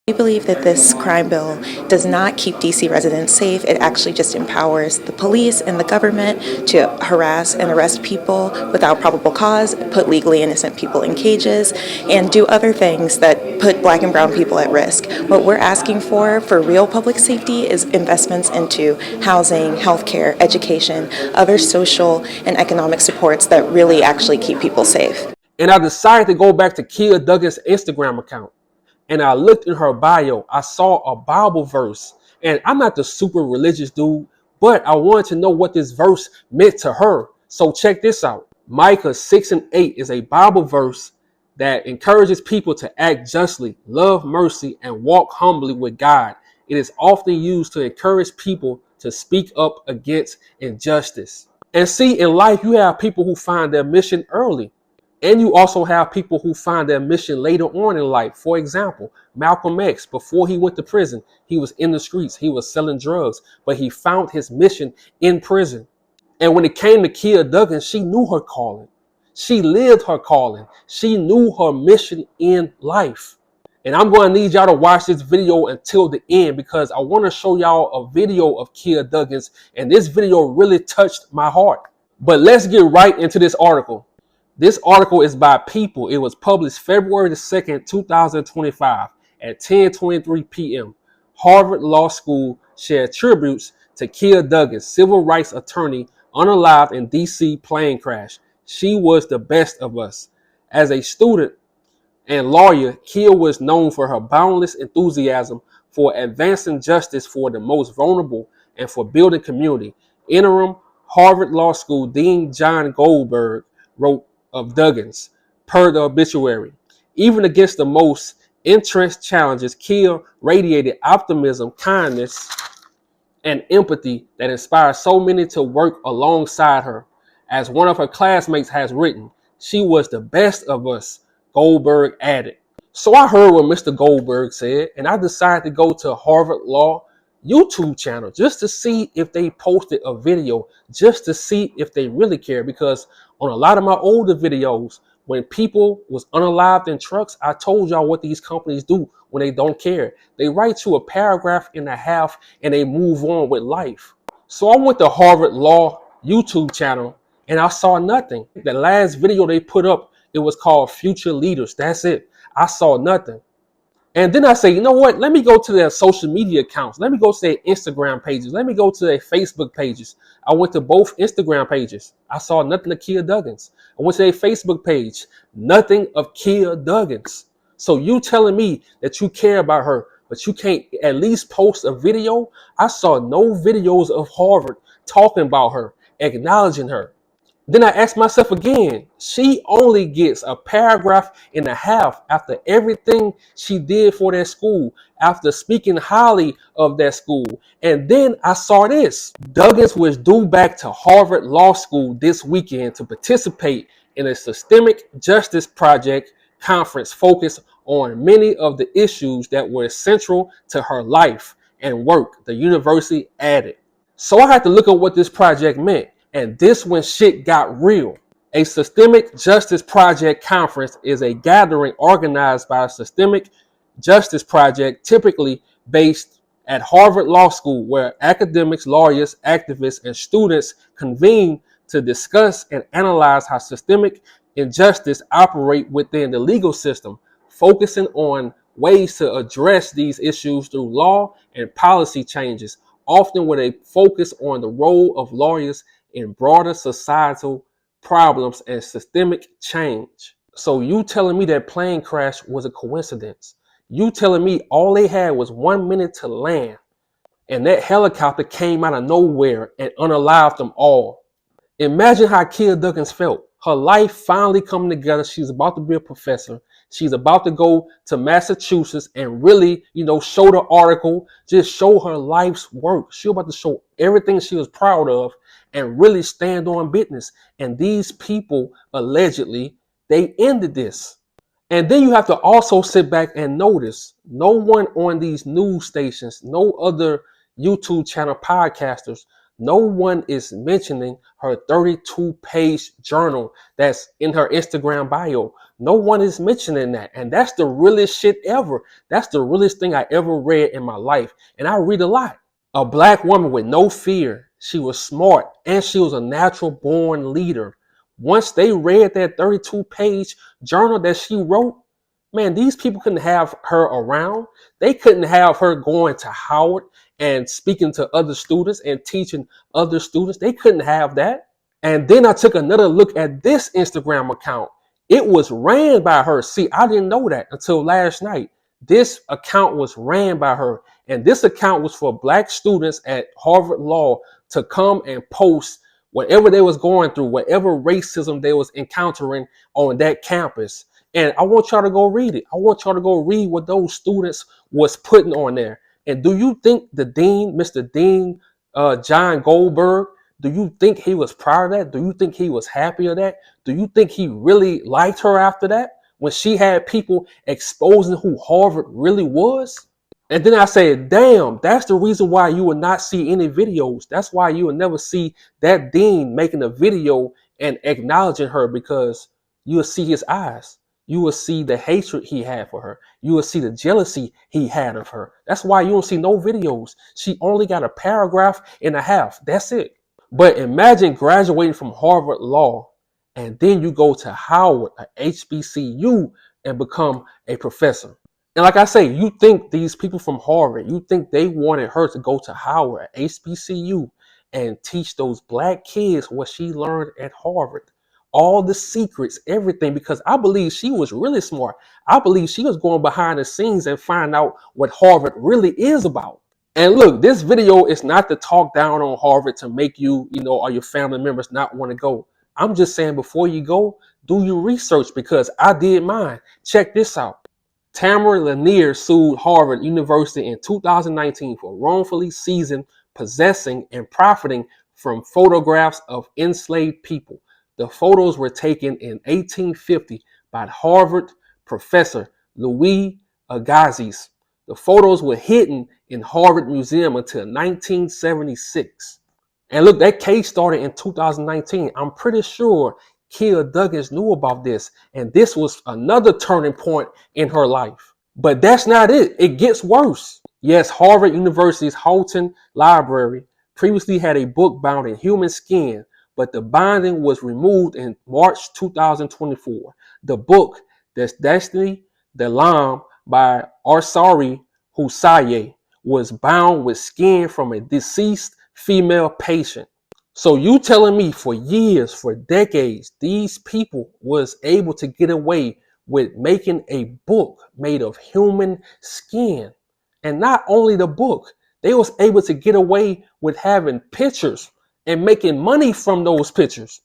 We believe that this crime bill does not keep DC residents safe. It actually just empowers the police and the government to harass and arrest people without probable cause, put legally innocent people in cages, and do other things that put Black and brown people at risk. What we're asking for real public safety is investments into housing, healthcare, education, other social and economic supports that really actually keep people safe. And I decided to go back to Kiah Duggins' Instagram account. And I looked in her bio. I saw a Bible verse. And I'm not the super religious dude, but I wanted to know what this verse meant to her. So check this out. Micah 6 and 8 is a Bible verse that encourages people to act justly, love mercy, and walk humbly with God. It is often used to encourage people to speak up against injustice. And see, in life, you have people who find their mission early. And you also have people who find their mission later on in life. For example, Malcolm X, before he went to prison, he was in the streets. He was selling drugs, but he found his mission in prison. And when it came to Kiah Duggins, she knew her calling. She lived her calling. She knew her mission in life. And I'm going to need y'all to watch this video until the end because I want to show y'all a video of Kiah Duggins. And this video really touched my heart. But let's get right into this article. This article is by People. It was published February the 2nd, 2025 at 10:23 p.m. Harvard Law School shared tributes to Kiah Duggins, civil rights attorney, unalived in D.C. plane crash. She was the best of us. As a student and lawyer, Kiah was known for her boundless enthusiasm for advancing justice for the most vulnerable and for building community. Interim Harvard Law School Dean John Goldberg wrote of Duggins, per the obituary. Even against the most entrenched challenges, Kiah radiated optimism, kindness, and empathy that inspired so many to work alongside her. As one of her classmates has written, she was the best of us, Goldberg added. So I heard what Mr. Goldberg said, and I decided to go to Harvard Law YouTube channel just to see if they posted a video, just to see if they really care. Because on a lot of my older videos, when people was unalived in trucks, I told y'all what these companies do when they don't care. They write you a paragraph and a half and they move on with life. So I went to Harvard Law YouTube channel and I saw nothing. The last video they put up, it was called Future Leaders. That's it. I saw nothing. And then I say, you know what? Let me go to their social media accounts. Let me go to their Instagram pages. Let me go to their Facebook pages. I went to both Instagram pages. I saw nothing of Kiah Duggins. I went to their Facebook page. Nothing of Kiah Duggins. So you telling me that you care about her, but you can't at least post a video? I saw no videos of Harvard talking about her, acknowledging her. Then I asked myself again, she only gets a paragraph and a half after everything she did for that school, after speaking highly of that school. And then I saw this. Duggins was due back to Harvard Law School this weekend to participate in a systemic justice project conference focused on many of the issues that were central to her life and work, the university added. So I had to look at what this project meant. And this when shit got real. A Systemic Justice Project conference is a gathering organized by a Systemic Justice Project, typically based at Harvard Law School, where academics, lawyers, activists, and students convene to discuss and analyze how systemic injustice operate within the legal system, focusing on ways to address these issues through law and policy changes, often with a focus on the role of lawyers in broader societal problems and systemic change. So you telling me that plane crash was a coincidence? You telling me all they had was 1 minute to land and that helicopter came out of nowhere and unalived them all? Imagine how Kiah Duggins felt. Her life finally coming together. She's about to be a professor. She's about to go to Massachusetts and really, show the article, just show her life's work. She's about to show everything she was proud of and really stand on business. And these people, allegedly, they ended this. And then you have to also sit back and notice no one on these news stations, no other YouTube channel podcasters, No one is mentioning her 32-page journal that's in her Instagram bio. No one is mentioning that. And that's the realest shit ever. That's the realest thing I ever read in my life. And I read a lot. A black woman with no fear. She was smart and she was a natural born leader. Once they read that 32-page journal that she wrote, man, these people couldn't have her around. They couldn't have her going to Howard and speaking to other students and teaching other students. They couldn't have that. And then I took another look at this Instagram account. It was ran by her. See, I didn't know that until last night. This account was ran by her. And this account was for black students at Harvard Law to come and post whatever they was going through, whatever racism they was encountering on that campus. And I want y'all to go read it. I want y'all to go read what those students was putting on there. And do you think the dean, Mr. Dean John Goldberg, do you think he was proud of that? Do you think he was happy of that? Do you think he really liked her after that? When she had people exposing who Harvard really was? And then I said, damn, that's the reason why you will not see any videos. That's why you will never see that dean making a video and acknowledging her, because you will see his eyes. You will see the hatred he had for her. You will see the jealousy he had of her. That's why you don't see no videos. She only got a paragraph and a half. That's it. But imagine graduating from Harvard Law and then you go to Howard, a HBCU, and become a professor. And like I say, you think these people from Harvard, you think they wanted her to go to Howard, a HBCU, and teach those black kids what she learned at Harvard. All the secrets, everything, because I believe she was really smart. I believe she was going behind the scenes and find out what Harvard really is about. And look, this video is not to talk down on Harvard to make you, or your family members not want to go. I'm just saying, before you go, do your research, because I did mine. Check this out. Tamara Lanier sued Harvard University in 2019 for wrongfully seizing, possessing, and profiting from photographs of enslaved people. The photos were taken in 1850 by Harvard professor Louis Agassiz. The photos were hidden in Harvard Museum until 1976. And look, that case started in 2019. I'm pretty sure Kiah Duggins knew about this, and this was another turning point in her life. But that's not it. It gets worse. Yes, Harvard University's Houghton Library previously had a book bound in human skin, but the binding was removed in March 2024. The book, Des Destiny de l'Âme by Arsari Hussaye, was bound with skin from a deceased female patient. So you telling me for years, for decades, these people was able to get away with making a book made of human skin? And not only the book, they was able to get away with having pictures and making money from those pictures.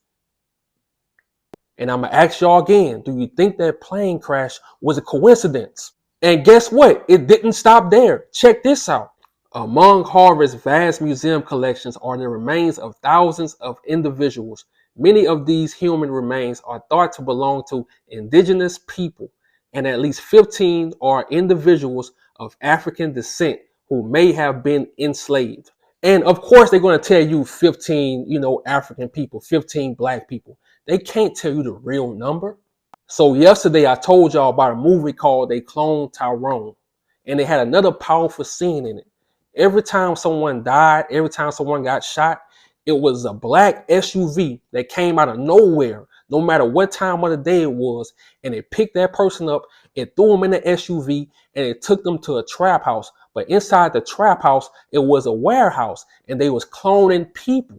And I'm gonna ask y'all again, do you think that plane crash was a coincidence? And guess what? It didn't stop there. Check this out. Among Harvard's vast museum collections are the remains of thousands of individuals. Many of these human remains are thought to belong to indigenous people, and at least 15 are individuals of African descent who may have been enslaved. And of course, they're going to tell you 15, African people, 15 black people. They can't tell you the real number. So yesterday I told y'all about a movie called They Cloned Tyrone, and it had another powerful scene in it. Every time someone died, every time someone got shot, it was a black SUV that came out of nowhere, no matter what time of the day it was, and it picked that person up, it threw them in the SUV, and it took them to a trap house. But inside the trap house, it was a warehouse, and they was cloning people.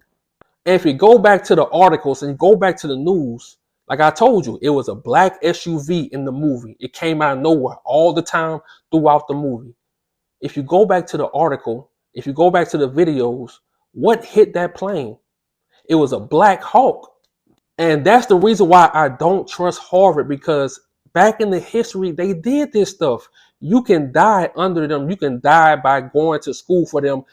And if you go back to the articles and go back to the news, like I told you, it was a black SUV in the movie. It came out of nowhere all the time throughout the movie. If you go back to the article, if you go back to the videos, what hit that plane? It was a Black Hawk. And that's the reason why I don't trust Harvard, because back in the history, they did this stuff. You can die under them. You can die by going to school for them.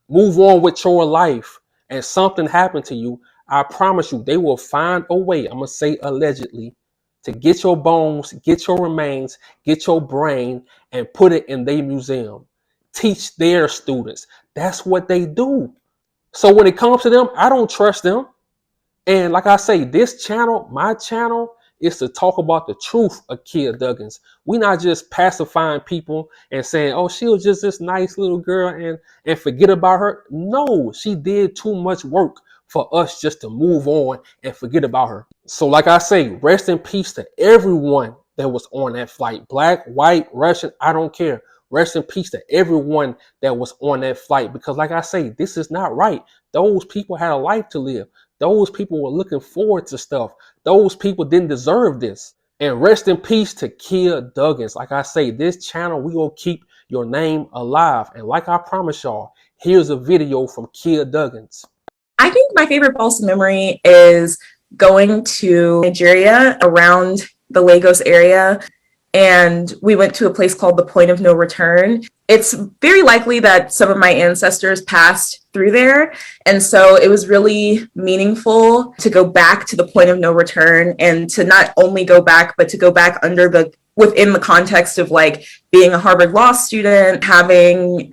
Move on with your life, and something happened to you. I promise you, they will find a way, I'm going to say allegedly, to get your bones, get your remains, get your brain, and put it in their museum. Teach their students. That's what they do. So when it comes to them, I don't trust them. And like I say, this channel, my channel, is to talk about the truth of Kiah Duggins. We're not just pacifying people and saying, oh, she was just this nice little girl and forget about her. No, she did too much work for us just to move on and forget about her. So like I say, rest in peace to everyone that was on that flight. Black, white, Russian, I don't care. Rest in peace to everyone that was on that flight. Because like I say, this is not right. Those people had a life to live. Those people were looking forward to stuff. Those people didn't deserve this. And rest in peace to Kiah Duggins. Like I say, this channel, we gonna keep your name alive. And like I promised y'all, here's a video from Kiah Duggins. I think my favorite false memory is going to Nigeria, around the Lagos area, and we went to a place called the Point of No Return. It's very likely that some of my ancestors passed through there, and so it was really meaningful to go back to the Point of No Return, and to not only go back, but to go back within the context of like being a Harvard Law student, having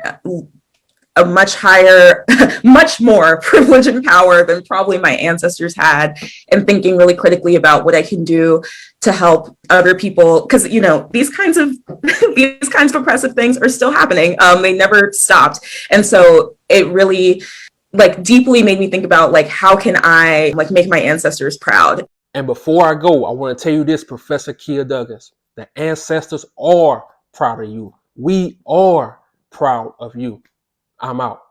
a much higher, much more privilege and power than probably my ancestors had, and thinking really critically about what I can do to help other people. Because, you know, these kinds of oppressive things are still happening. They never stopped. And so it really like deeply made me think about like, how can I like make my ancestors proud? And before I go, I want to tell you this, Professor Kiah Duggins. The ancestors are proud of you. We are proud of you. I'm out.